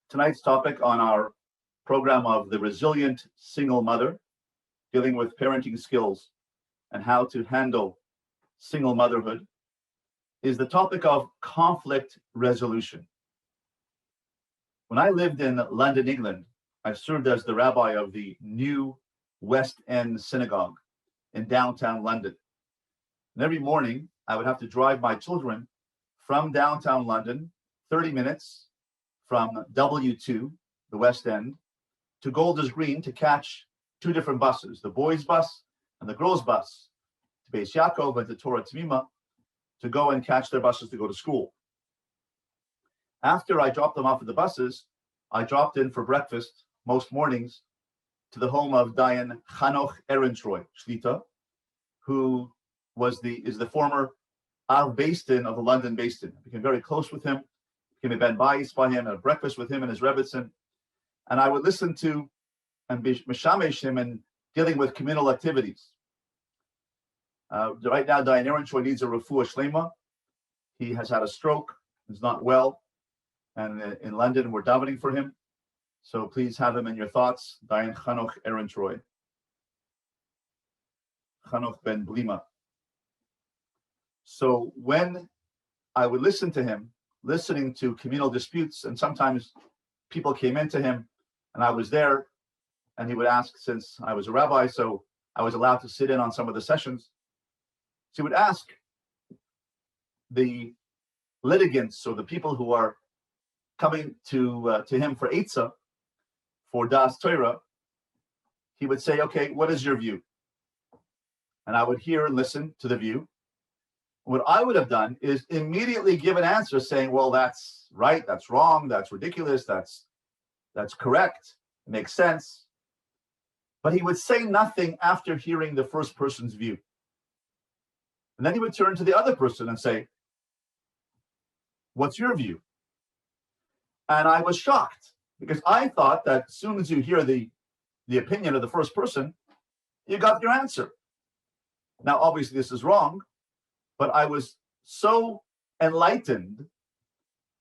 Tonight's topic on our program of the resilient single mother, dealing with parenting skills and how to handle single motherhood, is the topic of conflict resolution. When I lived in London, England, I served as the rabbi of the new West End Synagogue in downtown London. And every morning, I would have to drive my children from downtown London, 30 minutes from W2, the West End, to Golders Green to catch two different buses, the boys' bus and the girls' bus, to Beis Yaakov and to Torah Tamima, to go and catch their buses to go to school. After I dropped them off at the buses, I dropped in for breakfast most mornings to the home of Dayan Chanoch Ehrentreu Shlita, who is the former Av Beis Din of the London Beis Din. I became very close with him, became a ben bayis by him, and a breakfast with him and his rebbitzin. And I would listen to and be mishamesh him in dealing with communal activities. Right now, Dayan Ehrentreu needs a refuah shlema. He has had a stroke, is not well, and in London we're davening for him. So please have him in your thoughts, Dayan Chanoch Ehrentreu, Chanoch ben Blima. So when I would listen to him, listening to communal disputes, and sometimes people came into him and I was there, and he would ask, since I was a rabbi, so I was allowed to sit in on some of the sessions. So he would ask the litigants, or the people who are coming to him for Eitzah, for Das Torah, he would say, okay, what is your view? And I would hear and listen to the view. What I would have done is immediately give an answer saying, well, that's right, that's wrong, that's ridiculous, that's correct, it makes sense. But he would say nothing after hearing the first person's view. And then he would turn to the other person and say, what's your view? And I was shocked, because I thought that as soon as you hear the opinion of the first person, you got your answer. Now, obviously, this is wrong, but I was so enlightened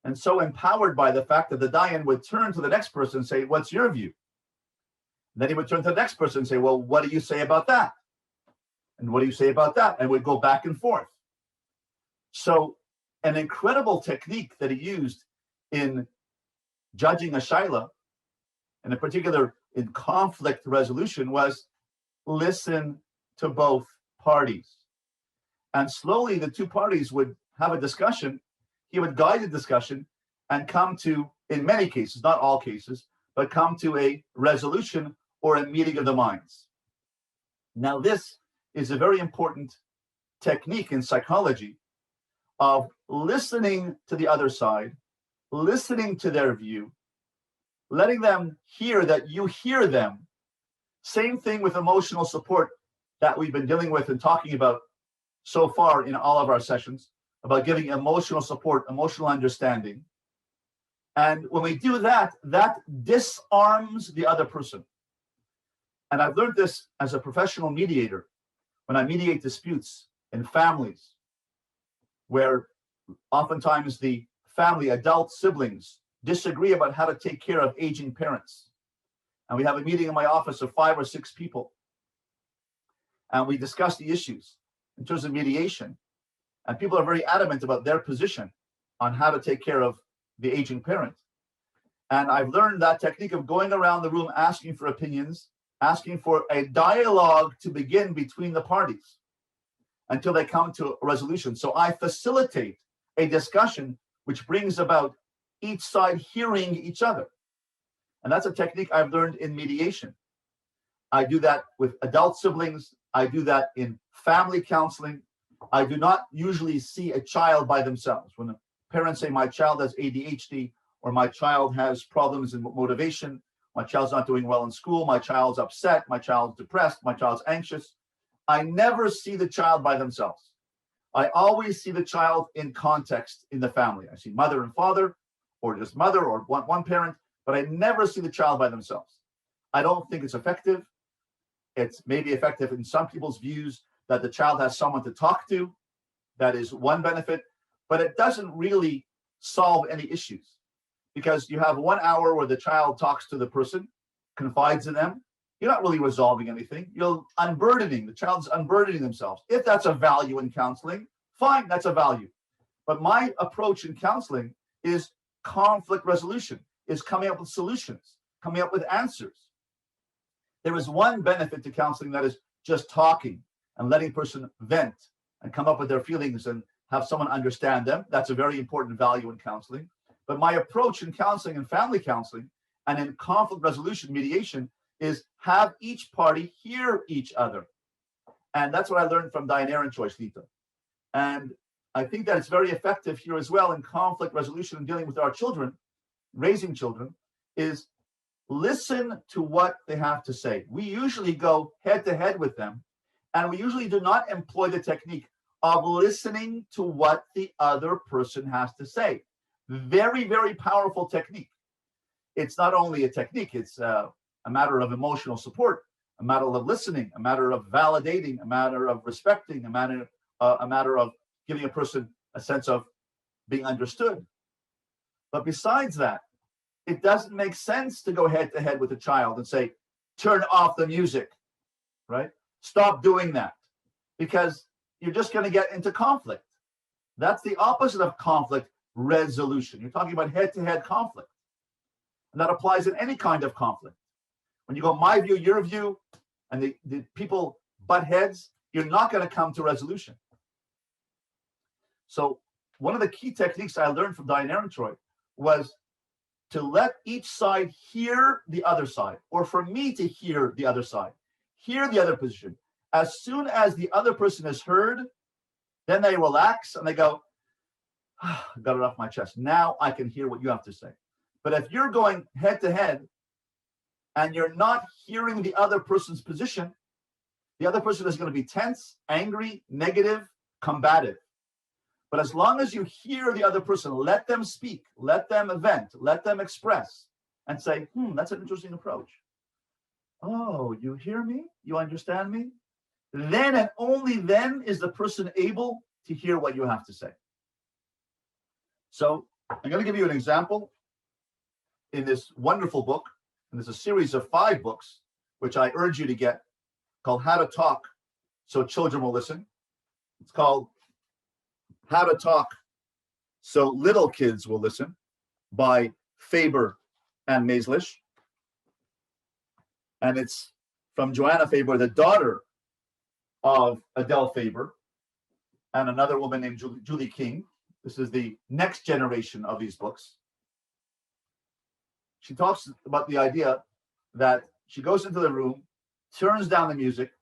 and so empowered by the fact that the Dayan would turn to the next person and say, what's your view? And then he would turn to the next person and say, well, what do you say about that? And what do you say about that? And we'd go back and forth. So an incredible technique that he used in judging a shaila, and in particular in conflict resolution, was listen to both parties. And slowly the two parties would have a discussion. He would guide the discussion and come to, in many cases, not all cases, but come to a resolution or a meeting of the minds. Now, this is a very important technique in psychology of listening to the other side, listening to their view, letting them hear that you hear them. Same thing with emotional support that we've been dealing with and talking about so far in all of our sessions, about giving emotional support, emotional understanding. And when we do that, that disarms the other person. And I've learned this as a professional mediator when I mediate disputes in families, where oftentimes the family, adult siblings, disagree about how to take care of aging parents. And we have a meeting in my office of 5 or 6 people, and we discuss the issues in terms of mediation. And people are very adamant about their position on how to take care of the aging parent. And I've learned that technique of going around the room, asking for opinions, asking for a dialogue to begin between the parties until they come to a resolution. So I facilitate a discussion which brings about each side hearing each other. And that's a technique I've learned in mediation. I do that with adult siblings. I do that in family counseling. I do not usually see a child by themselves. When parents say my child has ADHD, or my child has problems in motivation, my child's not doing well in school, my child's upset, my child's depressed, my child's anxious, I never see the child by themselves. I always see the child in context in the family. I see mother and father, or just mother, or one parent, but I never see the child by themselves. I don't think it's effective. It's maybe effective in some people's views that the child has someone to talk to. That is one benefit, but it doesn't really solve any issues, because you have 1 hour where the child talks to the person, confides in them. You're not really resolving anything. You're unburdening. The child's unburdening themselves. If that's a value in counseling, fine, that's a value. But my approach in counseling is conflict resolution, is coming up with solutions, coming up with answers. There is one benefit to counseling, that is just talking and letting a person vent and come up with their feelings and have someone understand them. That's a very important value in counseling. But my approach in counseling and family counseling and in conflict resolution, mediation, is have each party hear each other. And that's what I learned from Diane Ehrentreusch, Lita. And I think that it's very effective here as well in conflict resolution and dealing with our children, raising children, is listen to what they have to say. We usually go head to head with them, and we usually do not employ the technique of listening to what the other person has to say. Very, very powerful technique. It's not only a technique, it's a matter of emotional support, a matter of listening, a matter of validating, a matter of respecting, a matter of giving a person a sense of being understood. But besides that, it doesn't make sense to go head to head with a child and say, turn off the music, right? Stop doing that, because you're just going to get into conflict. That's the opposite of conflict resolution. You're talking about head to head conflict. And that applies in any kind of conflict. When you go my view, your view, and the people butt heads, you're not going to come to resolution. So one of the key techniques I learned from Diane Ehrentreusch was to let each side hear the other side, or for me to hear the other side, hear the other position. As soon as the other person is heard, then they relax and they go, ah, I got it off my chest. Now I can hear what you have to say. But if you're going head to head and you're not hearing the other person's position, the other person is going to be tense, angry, negative, combative. But as long as you hear the other person, let them speak, let them vent, let them express, and say, that's an interesting approach. Oh, you hear me? You understand me? Then and only then is the person able to hear what you have to say. So I'm going to give you an example in this wonderful book, and there's a series of 5 books, which I urge you to get, called How to Talk So Children Will Listen. It's called How to Talk So Little Kids Will Listen by Faber and Maislish. And it's from Joanna Faber, the daughter of Adele Faber, and another woman named Julie King. This is the next generation of these books. She talks about the idea that she goes into the room, turns down the music,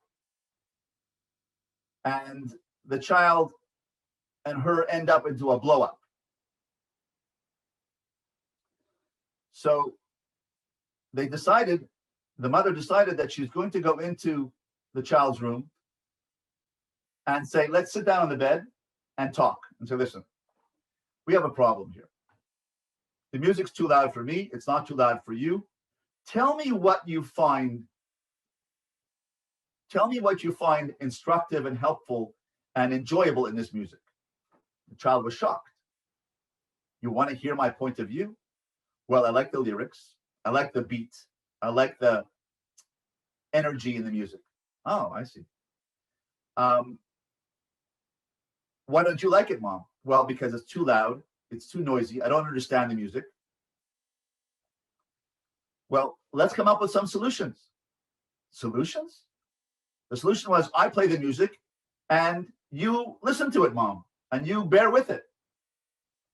and the child and her end up into a blow up. So the mother decided that she's going to go into the child's room and say, let's sit down on the bed and talk. And say, listen, we have a problem here. The music's too loud for me. It's not too loud for you. Tell me what you find instructive and helpful and enjoyable in this music. The child was shocked. You want to hear my point of view? Well, I like the lyrics. I like the beat. I like the energy in the music. Oh, I see. Why don't you like it, Mom? Well, because it's too loud. It's too noisy. I don't understand the music. Well, let's come up with some solutions. Solutions? The solution was, I play the music and you listen to it, Mom, and you bear with it.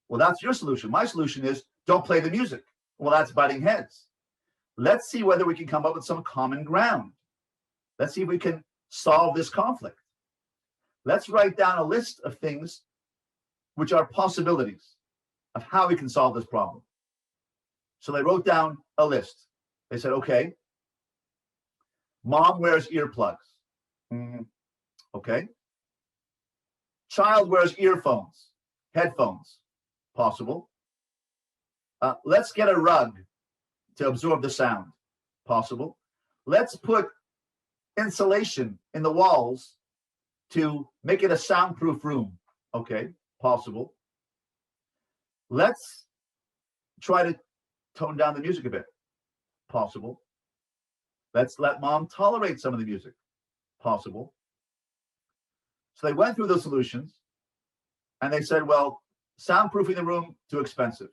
Well, that's your solution. My solution is, don't play the music. Well, that's butting heads. Let's see whether we can come up with some common ground. Let's see if we can solve this conflict. Let's write down a list of things which are possibilities of how we can solve this problem. So they wrote down a list. They said, okay, Mom wears earplugs. Okay. Child wears earphones, headphones. Possible. Let's get a rug to absorb the sound. Possible. Let's put insulation in the walls to make it a soundproof room. Okay, possible. Let's try to tone down the music a bit. Possible. Let's let mom tolerate some of the music. Possible. So they went through the solutions and they said, well, soundproofing the room, too expensive.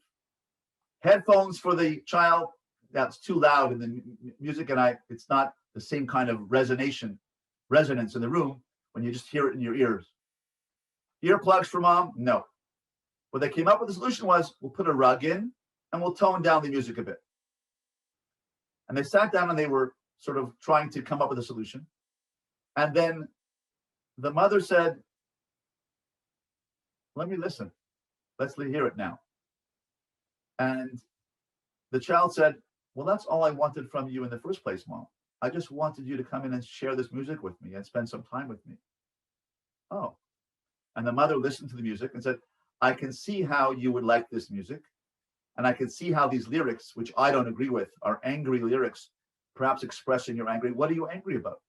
Headphones for the child, that's too loud in the music, and it's not the same kind of resonance in the room when you just hear it in your ears. Earplugs for mom? No. What they came up with the solution was, we'll put a rug in and we'll tone down the music a bit. And they sat down and they were sort of trying to come up with a solution. And then the mother said, let me listen. Let's hear it now. And the child said, well, that's all I wanted from you in the first place, Mom. I just wanted you to come in and share this music with me and spend some time with me. Oh. And the mother listened to the music and said, I can see how you would like this music. And I can see how these lyrics, which I don't agree with, are angry lyrics, perhaps expressing you're angry. What are you angry about?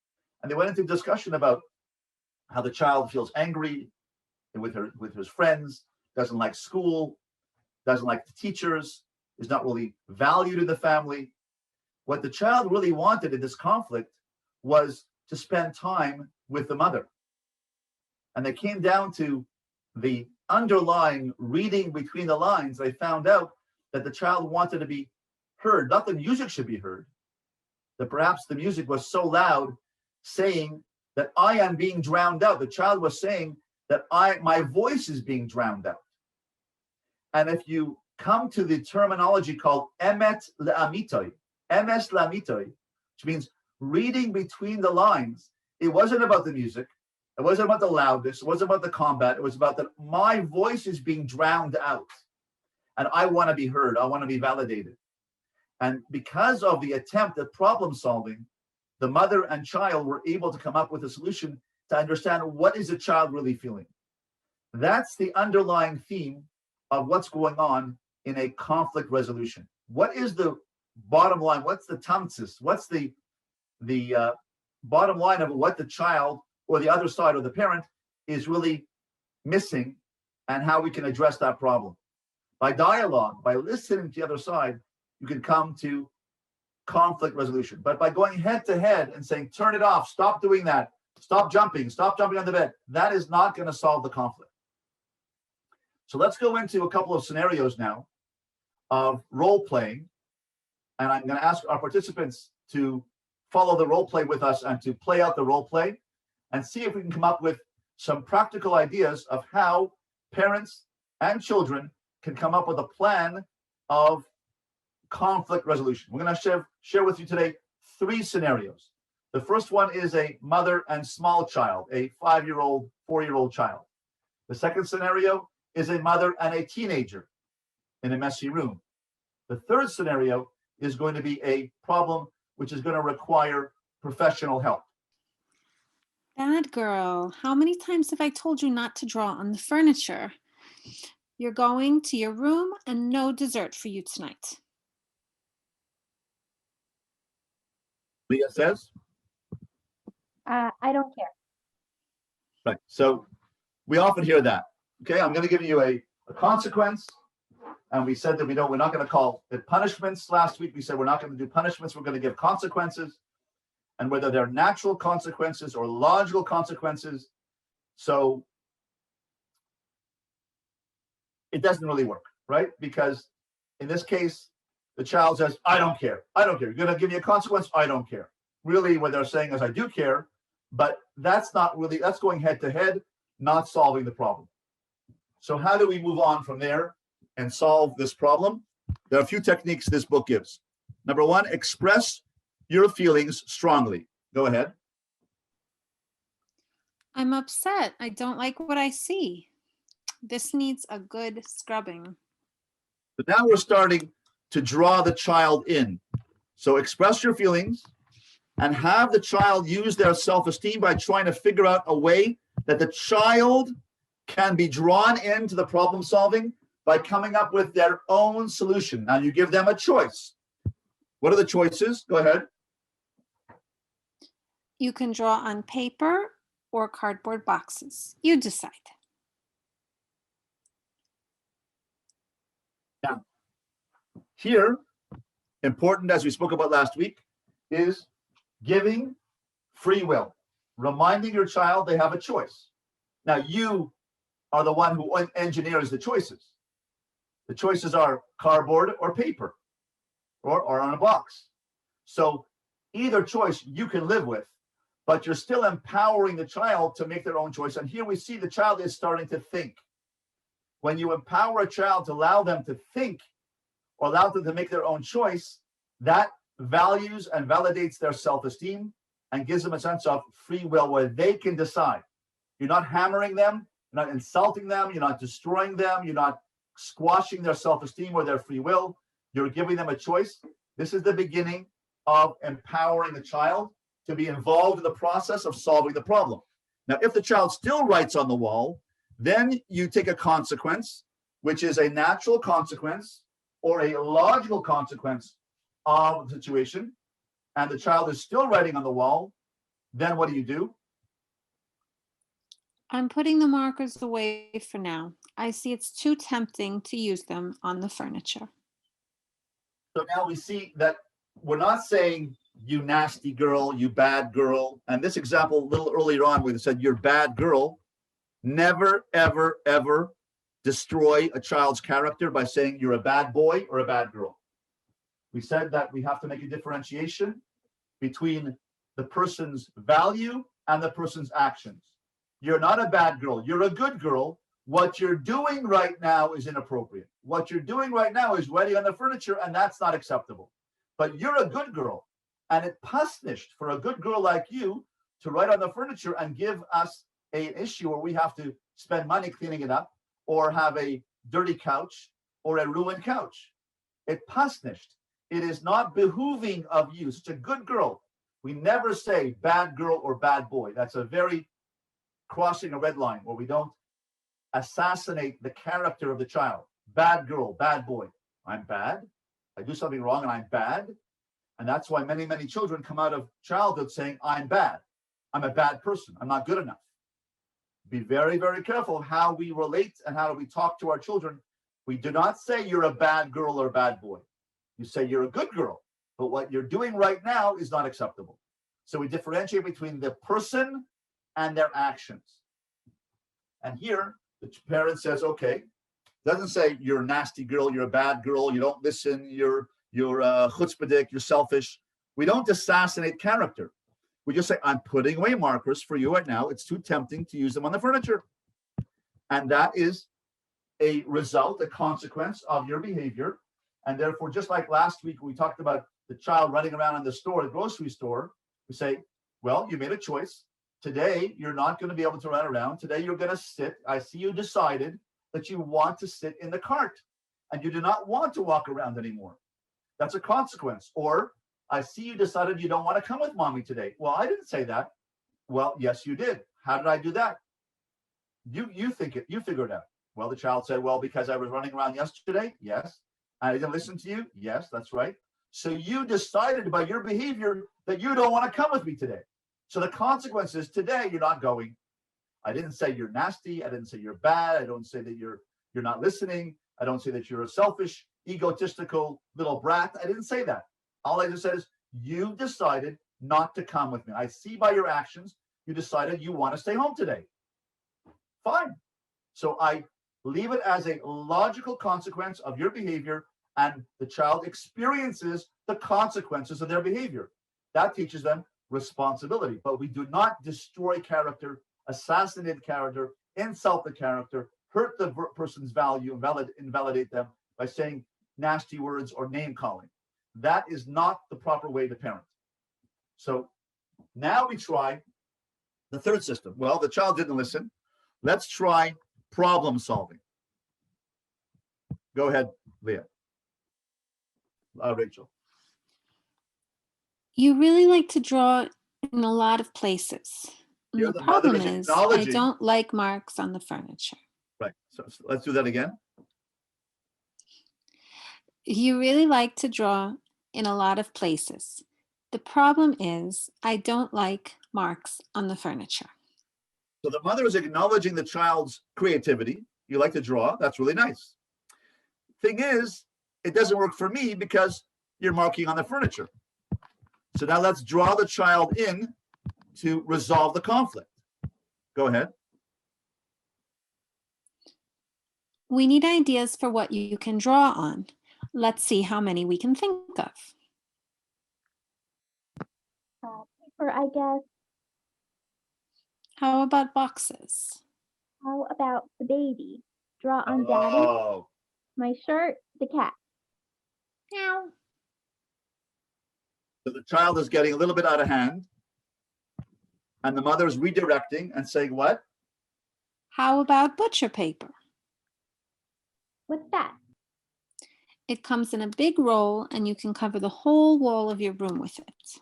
And they went into discussion about how the child feels angry with his friends, doesn't like school, doesn't like the teachers, is not really valued in the family. What the child really wanted in this conflict was to spend time with the mother. And they came down to the underlying reading between the lines. They found out that the child wanted to be heard. Not the music should be heard, that perhaps the music was so loud, saying that I am being drowned out. The child was saying that my voice is being drowned out. And if you come to the terminology called emet le'amitoi, which means reading between the lines, it wasn't about the music, it wasn't about the loudness, it wasn't about the combat, it was about that my voice is being drowned out. And I want to be heard, I want to be validated. And because of the attempt at problem solving, the mother and child were able to come up with a solution to understand what is the child really feeling. That's the underlying theme of what's going on in a conflict resolution. What is the bottom line? What's the tamsis? What's the bottom line of what the child or the other side or the parent is really missing, and how we can address that problem? By dialogue, by listening to the other side, you can come to conflict resolution. But by going head to head and saying, turn it off, stop doing that, stop jumping on the bed, that is not going to solve the conflict. So let's go into a couple of scenarios now of role playing. And I'm going to ask our participants to follow the role play with us and to play out the role play and see if we can come up with some practical ideas of how parents and children can come up with a plan of conflict resolution. We're going to share with you today 3 scenarios. The first one is a mother and small child, a 5-year-old, 4-year-old child. The second scenario is a mother and a teenager in a messy room. The third scenario is going to be a problem which is going to require professional help. Bad girl, how many times have I told you not to draw on the furniture? You're going to your room and no dessert for you tonight. Leah says? I don't care. Right. So we often hear that. Okay, I'm going to give you a consequence. And we said that we're not going to call it punishments. Last week we said we're not going to do punishments. We're going to give consequences. And whether they're natural consequences or logical consequences. So it doesn't really work, right? Because in this case, the child says, I don't care. I don't care. You're going to give me a consequence? I don't care. Really, what they're saying is, I do care. But that's going head to head, not solving the problem. So how do we move on from there and solve this problem? There are a few techniques this book gives. Number 1, express your feelings strongly. Go ahead. I'm upset. I don't like what I see. This needs a good scrubbing. But now we're starting to draw the child in. So express your feelings and have the child use their self-esteem by trying to figure out a way that the child can be drawn into the problem solving by coming up with their own solution. Now you give them a choice. What are the choices? Go ahead. You can draw on paper or cardboard boxes. You decide. Now, here important, as we spoke about last week, is giving free will, reminding your child they have a choice. Now, you are the one who engineers the choices. The choices are cardboard or paper or on a box. So either choice you can live with, but you're still empowering the child to make their own choice. And here we see the child is starting to think. When you empower a child to allow them to think or allow them to make their own choice, that values and validates their self-esteem and gives them a sense of free will where they can decide. You're not hammering them, you're not insulting them, you're not destroying them, you're not squashing their self-esteem or their free will. You're giving them a choice. This is the beginning of empowering the child to be involved in the process of solving the problem. Now, if the child still writes on the wall, then you take a consequence, which is a natural consequence or a logical consequence of the situation, and the child is still writing on the wall, then what do? I'm putting the markers away for now. I see it's too tempting to use them on the furniture. So now we see that we're not saying you nasty girl, you bad girl. And this example a little earlier on, we said you're bad girl. Never, ever, ever destroy a child's character by saying you're a bad boy or a bad girl. We said that we have to make a differentiation between the person's value and the person's actions. You're not a bad girl, you're a good girl. What you're doing right now is inappropriate. What you're doing right now is writing on the furniture, and that's not acceptable. But you're a good girl, and it punished for a good girl like you to write on the furniture and give us an issue where we have to spend money cleaning it up or have a dirty couch or a ruined couch. It punished. It is not behooving of you. Such a good girl. We never say bad girl or bad boy. That's a very crossing a red line where we don't assassinate the character of the child. Bad girl, bad boy. I'm bad. I do something wrong and I'm bad. And that's why many, many children come out of childhood saying, I'm bad. I'm a bad person. I'm not good enough. Be very, very careful of how we relate and how we talk to our children. We do not say you're a bad girl or a bad boy. You say you're a good girl, but what you're doing right now is not acceptable. So we differentiate between the person and their actions. And here, the parent says, okay, doesn't say you're a nasty girl, you're a bad girl, you don't listen, you're chutzpahdik, you're selfish. We don't assassinate character. We just say, I'm putting away markers for you right now. It's too tempting to use them on the furniture. And that is a result, a consequence of your behavior. And therefore, just like last week, we talked about the child running around in the store, the grocery store, we say, well, you made a choice. Today, you're not going to be able to run around. Today, you're going to sit. I see you decided that you want to sit in the cart and you do not want to walk around anymore. That's a consequence. Or I see you decided you don't want to come with mommy today. Well, I didn't say that. Well, yes, you did. How did I do that? You think it, you figure it out. Well, the child said, well, because I was running around yesterday. Yes. I didn't listen to you. Yes, that's right. So you decided by your behavior that you don't want to come with me today. So the consequence is today you're not going. I didn't say you're nasty. I didn't say you're bad. I don't say that you're not listening. I don't say that you're a selfish, egotistical little brat. I didn't say that. All I just said is you decided not to come with me. I see by your actions you decided you want to stay home today. Fine. So I leave it as a logical consequence of your behavior, and the child experiences the consequences of their behavior. That teaches them responsibility. But we do not destroy character, assassinate character, insult the character, hurt the person's value, invalidate them by saying nasty words or name calling. That is not the proper way to parent. So now we try the third system. Well, the child didn't listen. Let's try problem solving. Go ahead, Leah. Rachel. You really like to draw in a lot of places. And Here the the mother problem is is, I acknowledging. don't like marks on the furniture. Right. So let's do that again. You really like to draw in a lot of places. The problem is, I don't like marks on the furniture. So the mother is acknowledging the child's creativity. You like to draw. That's really nice. Thing is, it doesn't work for me because you're marking on the furniture. So now let's draw the child in to resolve the conflict. Go ahead. We need ideas for what you can draw on. Let's see how many we can think of. Paper, I guess. How about boxes? How about the baby? Draw on daddy, Oh, my shirt, the cat. Meow. so the child is getting a little bit out of hand, and the mother is redirecting and saying, what? How about butcher paper? What's that? It comes in a big roll and you can cover the whole wall of your room with it.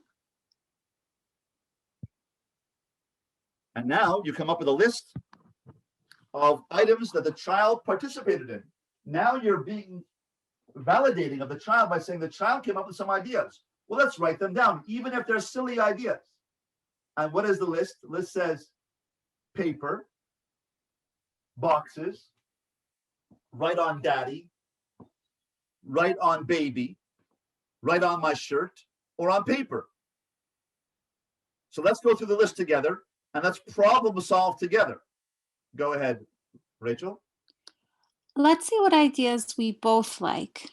And now you come up with a list of items that the child participated in. Now you're being validating of the child by saying the child came up with some ideas. Well, let's write them down, even if they're silly ideas. And what is the list? The list says paper, boxes, write on daddy, write on baby, write on my shirt, or on paper. So let's go through the list together and let's problem solve together. Go ahead, Rachel. Let's see what ideas we both like.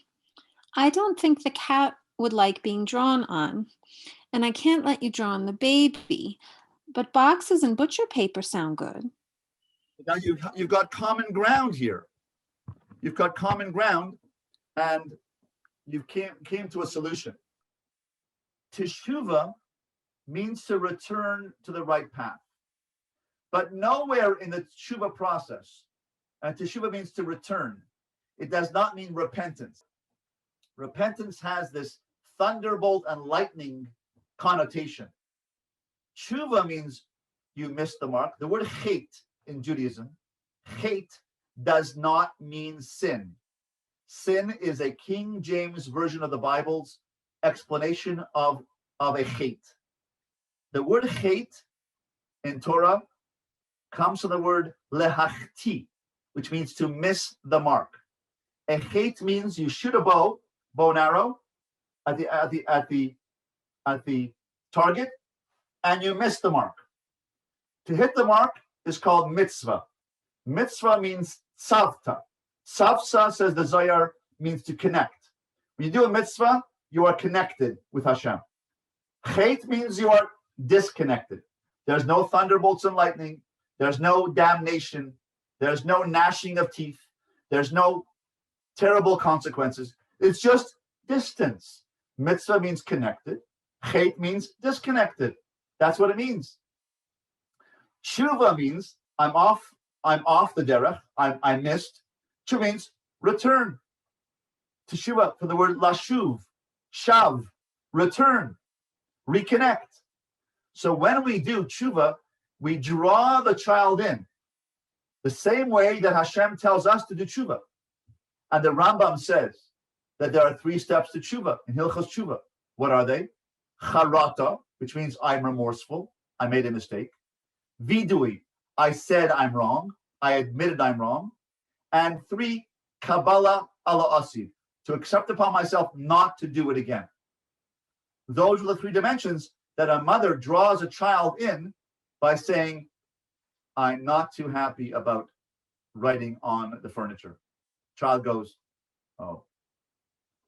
I don't think the cat would like being drawn on, and I can't let you draw on the baby, but boxes and butcher paper sound good. Now you've got common ground here. You've got common ground, and you came to a solution. Teshuvah means to return to the right path. But nowhere in the teshuvah process, and teshuvah means to return, it does not mean repentance. Repentance has this thunderbolt and lightning connotation. Teshuvah means you missed the mark. The word hate in Judaism, hate does not mean sin. Sin is a King James version of the Bible's explanation of a hate. The word hate in Torah comes from the word lehachti, which means to miss the mark. A hate means you shoot a bow and arrow at the target, and you miss the mark. To hit the mark is called mitzvah. Mitzvah means tzavta. Tzavta, says the Zohar, means to connect. When you do a mitzvah, you are connected with Hashem. Hate means you are disconnected. There's no thunderbolts and lightning. There's no damnation. There's no gnashing of teeth. There's no terrible consequences. It's just distance. Mitzvah means connected. Hate means disconnected. That's what it means. Tshuva means I'm off the derech. I missed. Tshuva means return. Teshuva from the word lashuv, shav, return, reconnect. So when we do tshuva, we draw the child in the same way that Hashem tells us to do tshuva. And the Rambam says that there are 3 steps to tshuva in Hilchos Tshuva. What are they? Charata, which means I'm remorseful. I made a mistake. Vidui, I said I'm wrong. I admitted I'm wrong. And 3, Kabbalah ala asiv, to accept upon myself not to do it again. Those are the 3 dimensions that a mother draws a child in by saying, I'm not too happy about writing on the furniture. Child goes, oh.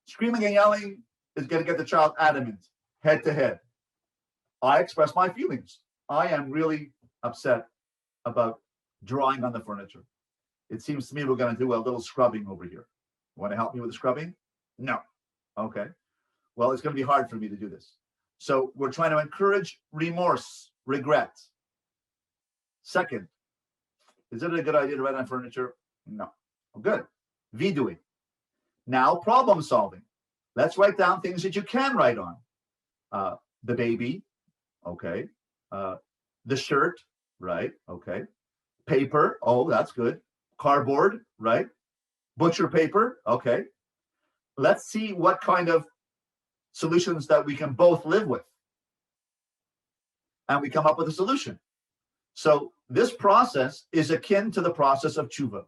Screaming and yelling is going to get the child adamant, head to head. I express my feelings. I am really upset about drawing on the furniture. It seems to me we're going to do a little scrubbing over here. Want to help me with the scrubbing? No. Okay. Well, it's going to be hard for me to do this. So we're trying to encourage remorse, regret. Second, is it a good idea to write on furniture? No. Good. Vidui. Now problem solving. Let's write down things that you can write on. The baby. Okay. The shirt. Right. Okay. Paper. Oh, that's good. Cardboard. Right. Butcher paper. Okay. Let's see what kind of solutions that we can both live with. And we come up with a solution. So this process is akin to the process of tshuva.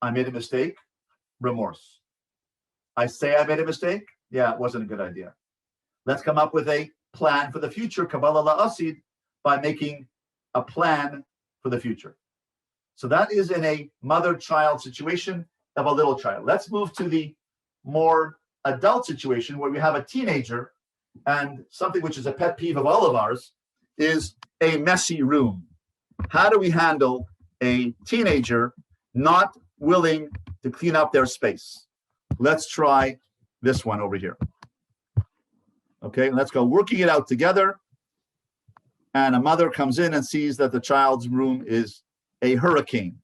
I made a mistake, remorse. I say I made a mistake, Yeah, it wasn't a good idea. Let's come up with a plan for the future, Kabbalah La'asid, by making a plan for the future. So that is in a mother-child situation of a little child. Let's move to the more adult situation where we have a teenager, and something which is a pet peeve of all of ours is a messy room. How do we handle a teenager not willing to clean up their space? Let's try this one over here. Okay, let's go working it out together. And a mother comes in and sees that the child's room is a hurricane.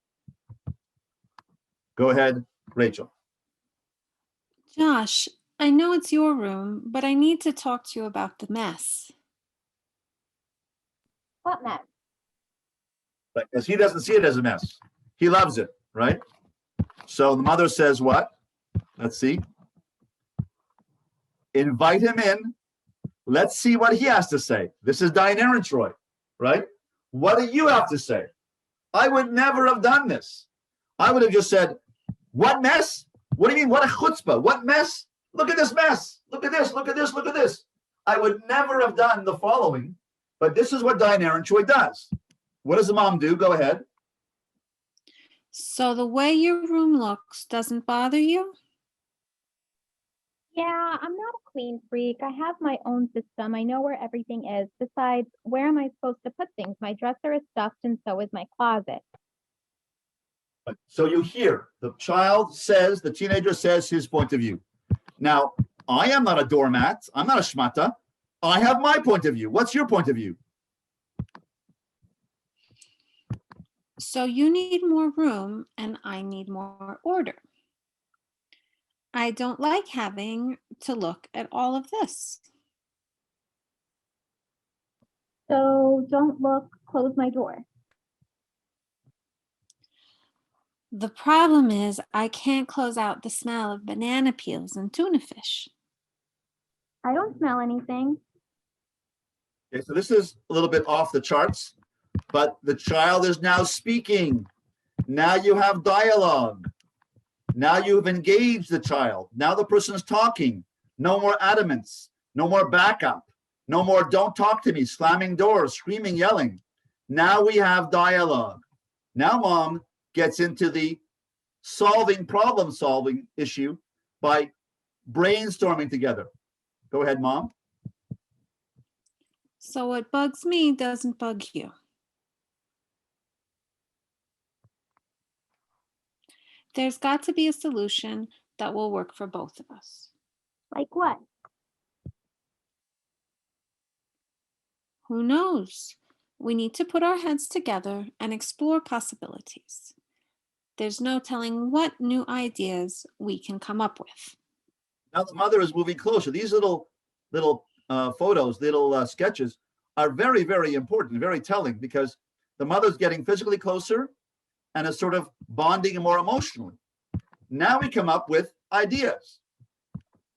Go ahead, Rachel. Josh, I know it's your room, but I need to talk to you about the mess. What mess? Because he doesn't see it as a mess. He loves it, right? So the mother says what? Let's see. Invite him in. Let's see what he has to say. This is Diane Ehrentroy, right? What do you have to say? I would never have done this. I would have just said, what mess? What do you mean? What a chutzpah? What mess? Look at this mess. Look at this. Look at this. Look at this. I would never have done the following, but this is what Diane Ehrentroy does. What does the mom do? Go ahead. So the way your room looks doesn't bother you? Yeah, I'm not a clean freak. I have my own system. I know where everything is. Besides, where am I supposed to put things? My dresser is stuffed and so is my closet. So you hear the child says, the teenager says his point of view. Now, I am not a doormat. I'm not a shmata. I have my point of view. What's your point of view? So you need more room and I need more order. I don't like having to look at all of this. So don't look, close my door. The problem is I can't close out the smell of banana peels and tuna fish. I don't smell anything. Okay, so this is a little bit off the charts, but the child is now speaking. Now you have dialogue. Now you've engaged the child. Now the person is talking. No more adamance. No more backup. No more don't talk to me, slamming doors, screaming, yelling. Now we have dialogue. Now mom gets into the problem solving issue by brainstorming together. Go ahead, mom. So what bugs me doesn't bug you. There's got to be a solution that will work for both of us. Like what? Who knows? We need to put our heads together and explore possibilities. There's no telling what new ideas we can come up with. Now the mother is moving closer. These little photos, little sketches are very, very important, very telling, because the mother's getting physically closer and is sort of bonding more emotionally. Now we come up with ideas.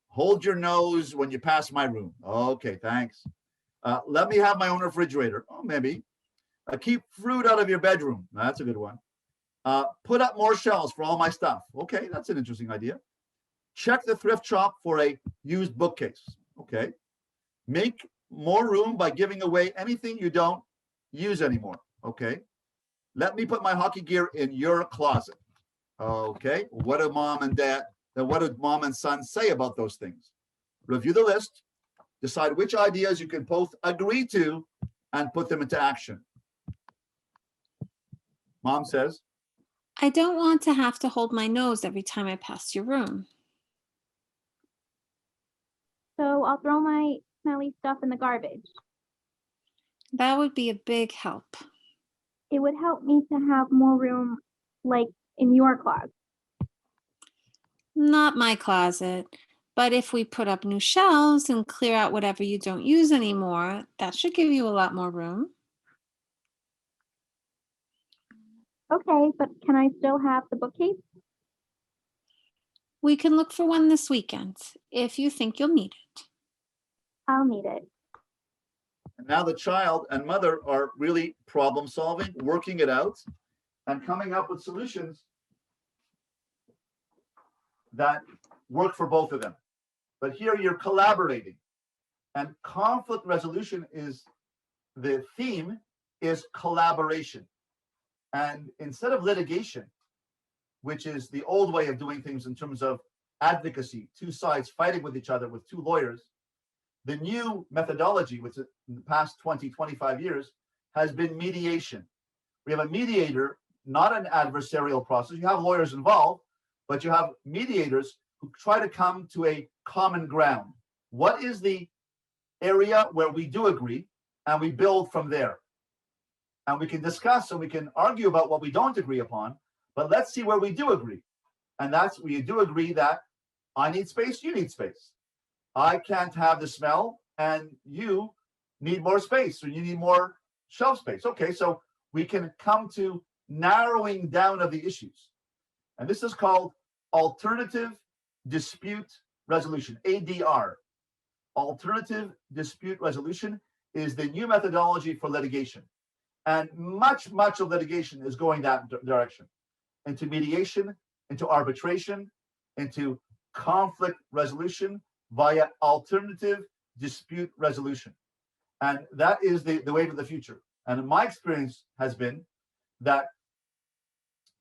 Hold your nose when you pass my room. Okay, thanks. Let me have my own refrigerator. Oh, maybe. Keep fruit out of your bedroom. That's a good one. Put up more shelves for all my stuff. Okay, that's an interesting idea. Check the thrift shop for a used bookcase. Okay. Make more room by giving away anything you don't use anymore. Okay. Let me put my hockey gear in your closet. Okay. What do mom and son say about those things? Review the list. Decide which ideas you can both agree to and put them into action. Mom says, I don't want to have to hold my nose every time I pass your room. So I'll throw my smelly stuff in the garbage. That would be a big help. It would help me to have more room, like in your closet. Not my closet, but if we put up new shelves and clear out whatever you don't use anymore, that should give you a lot more room. Okay, but can I still have the bookcase? We can look for one this weekend if you think you'll need it. I'll need it. and now the child and mother are really problem solving, working it out, and coming up with solutions that work for both of them. But here you're collaborating. And conflict resolution is the theme is collaboration. And instead of litigation, which is the old way of doing things in terms of advocacy, two sides fighting with each other with two lawyers, the new methodology, which in the past 20, 25 years, has been mediation. We have a mediator, not an adversarial process. You have lawyers involved, but you have mediators who try to come to a common ground. What is the area where we do agree, and we build from there? And we can discuss and we can argue about what we don't agree upon, but let's see where we do agree. And that's where you do agree that I need space, you need space. I can't have the smell, and you need more space, or you need more shelf space. Okay, so we can come to narrowing down of the issues. And this is called alternative dispute resolution, ADR. Alternative dispute resolution is the new methodology for litigation. And much of litigation is going that direction, into mediation, into arbitration, into conflict resolution via alternative dispute resolution. And that is the way to the future. And my experience has been that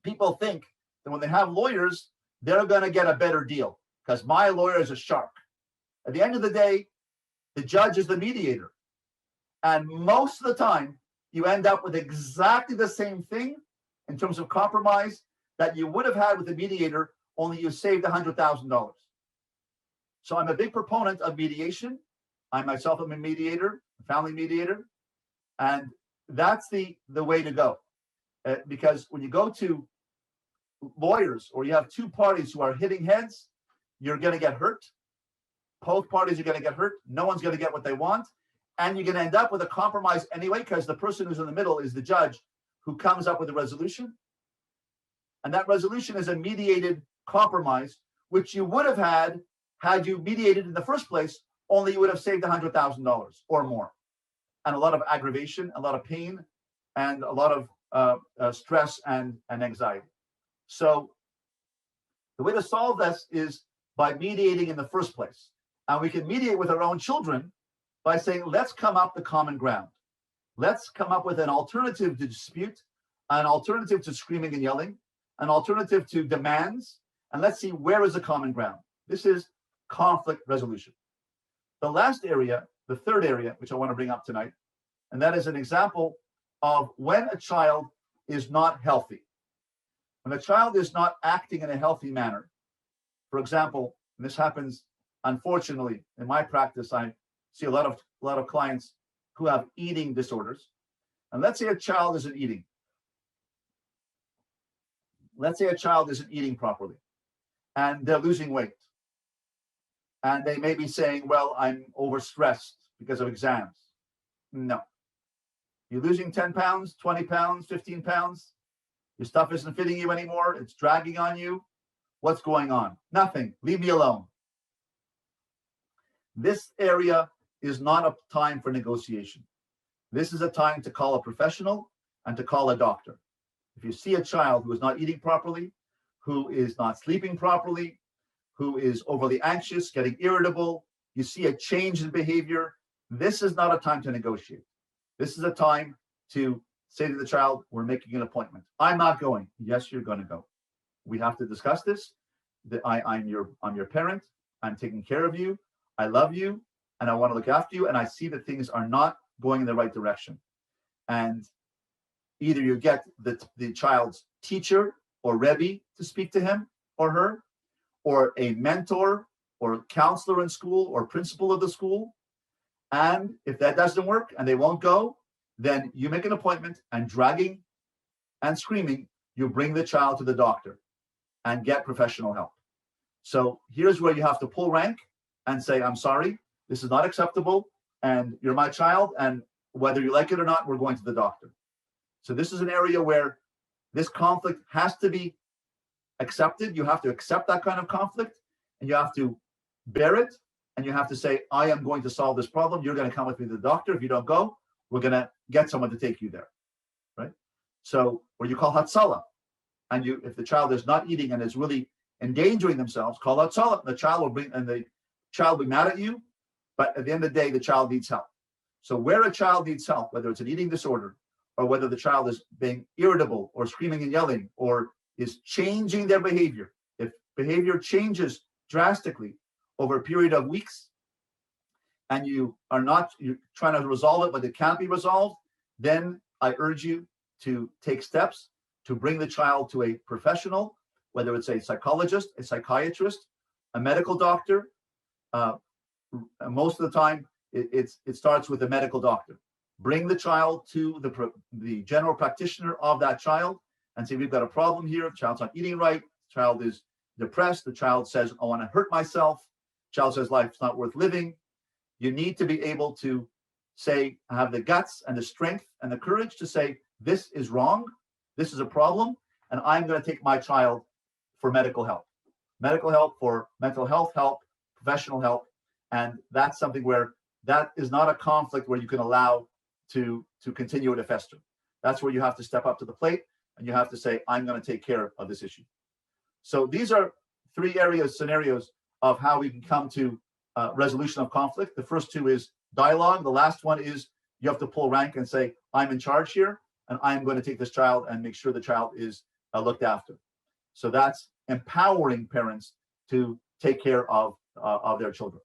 people think that when they have lawyers, they're going to get a better deal because my lawyer is a shark. At the end of the day, the judge is the mediator. And most of the time, you end up with exactly the same thing in terms of compromise that you would have had with the mediator, only you saved $100,000. So I'm a big proponent of mediation. I myself am a mediator, a family mediator, and that's the way to go. Because when you go to lawyers or you have two parties who are hitting heads, you're going to get hurt. Both parties are going to get hurt. No one's going to get what they want. And you're going to end up with a compromise anyway, because the person who's in the middle is the judge who comes up with a resolution. And that resolution is a mediated compromise, which you would have had you mediated in the first place, only you would have saved $100,000 or more. And a lot of aggravation, a lot of pain, and a lot of stress and anxiety. So the way to solve this is by mediating in the first place. And we can mediate with our own children by saying, let's come up the common ground. Let's come up with an alternative to dispute, an alternative to screaming and yelling, an alternative to demands, and let's see where is the common ground. This is conflict resolution. The last area, the third area, which I want to bring up tonight, and that is an example of when a child is not healthy. When a child is not acting in a healthy manner. For example, and this happens, unfortunately, in my practice, I see a lot of clients who have eating disorders. And let's say a child isn't eating. Let's say a child isn't eating properly and they're losing weight. And they may be saying, well, I'm overstressed because of exams. No. You're losing 10 pounds, 20 pounds, 15 pounds. Your stuff isn't fitting you anymore. It's dragging on you. What's going on? Nothing. Leave me alone. This area is not a time for negotiation. This is a time to call a professional and to call a doctor. If you see a child who is not eating properly, who is not sleeping properly, who is overly anxious, getting irritable, you see a change in behavior, this is not a time to negotiate. This is a time to say to the child, we're making an appointment. I'm not going. Yes, you're going to go. We have to discuss this. I'm your parent. I'm taking care of you. I love you, and I want to look after you, and I see that things are not going in the right direction. And either you get the child's teacher or Rebbe to speak to him or her, or a mentor or counselor in school or principal of the school. And if that doesn't work and they won't go, then you make an appointment, and dragging and screaming, you bring the child to the doctor and get professional help. So here's where you have to pull rank and say, I'm sorry, this is not acceptable, and you're my child, and whether you like it or not, we're going to the doctor. So this is an area where this conflict has to be accepted. You have to accept that kind of conflict, and you have to bear it, and you have to say, I am going to solve this problem. You're going to come with me to the doctor. If you don't go, we're going to get someone to take you there, right? So, or you call Hatzalah, and if the child is not eating and is really endangering themselves, call Hatzalah. The child will bring, and the child will be mad at you, but at the end of the day, the child needs help. So where a child needs help, whether it's an eating disorder or whether the child is being irritable or screaming and yelling or is changing their behavior, if behavior changes drastically over a period of weeks and you're trying to resolve it, but it can't be resolved, then I urge you to take steps to bring the child to a professional, whether it's a psychologist, a psychiatrist, a medical doctor. Most of the time, it starts with a medical doctor. Bring the child to the general practitioner of that child and say, we've got a problem here. The child's not eating right. The child is depressed. The child says, I want to hurt myself. The child says, life's not worth living. You need to be able to say, have the guts and the strength and the courage to say, this is wrong. This is a problem. And I'm going to take my child for medical help for mental health help, professional help. And that's something where that is not a conflict where you can allow to continue to fester. That's where you have to step up to the plate and you have to say, I'm going to take care of this issue. So these are three scenarios of how we can come to resolution of conflict. The first two is dialogue. The last one is you have to pull rank and say, I'm in charge here and I'm going to take this child and make sure the child is looked after. So that's empowering parents to take care of their children.